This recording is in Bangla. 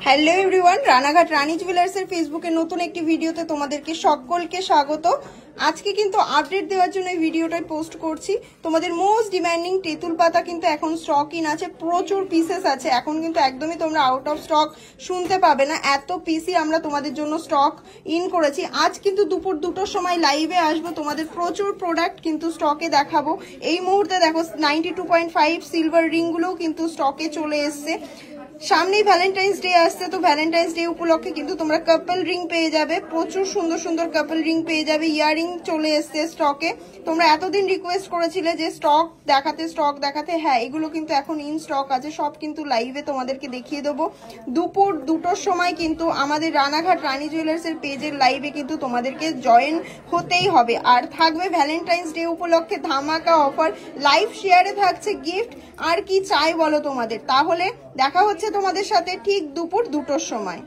হ্যালো এভরিওয়ান, রানাঘাট রানী জুয়েলার্সের ফেসবুকে নতুন একটি ভিডিওতে তোমাদেরকে সকলকে স্বাগত। আজকে কিন্তু আপডেট দেওয়ার জন্য এই ভিডিওটাই পোস্ট করছি। তোমাদের মোস্ট ডিমান্ডিং তেঁতুল পাতা কিন্তু এখন স্টক ইন আছে, প্রচুর পিসেস আছে। এখন কিন্তু একদমই তোমরা আউট অফ স্টক শুনতে পাবে না, এত পিসই আমরা তোমাদের জন্য স্টক ইন করেছি। আজ কিন্তু দুপুর 2টোর সময় লাইভে আসবো, তোমাদের প্রচুর প্রোডাক্ট কিন্তু স্টকে দেখাবো। এই মুহূর্তে দেখো 92.5 সিলভার রিংগুলোও কিন্তু স্টকে চলে এসছে। সামনেই ভ্যালেন্টাইন্স ডে আসছে, তো ভ্যালেন্টাইন্স ডে উপলক্ষে কিন্তু তোমরা কাপল রিং পেয়ে যাবে, প্রচুর সুন্দর সুন্দর কাপল রিং পেয়ে যাবে। ইয়াররিং চলে এসছে স্টকে। তোমরা এতদিন রিকোয়েস্ট করেছিলে যে স্টক দেখাতে, হ্যাঁ এগুলো কিন্তু এখন ইন স্টক আছে, সব কিন্তু লাইভে তোমাদেরকে দেখিয়ে দেবো। দুপুর 2টোর সময় কিন্তু আমাদের রানাঘাট রানী জুয়েলার্সের পেজের লাইভে কিন্তু তোমাদেরকে জয়েন হতেই হবে। আর থাকবে ভ্যালেন্টাইন্স ডে উপলক্ষে ধামাকা অফার, লাইভ শেয়ারে থাকছে গিফট। আর কি চাই বলো তোমাদের? তাহলে দেখা হচ্ছে তোমাদের সাথে ঠিক দুপুর 2টোর সময়।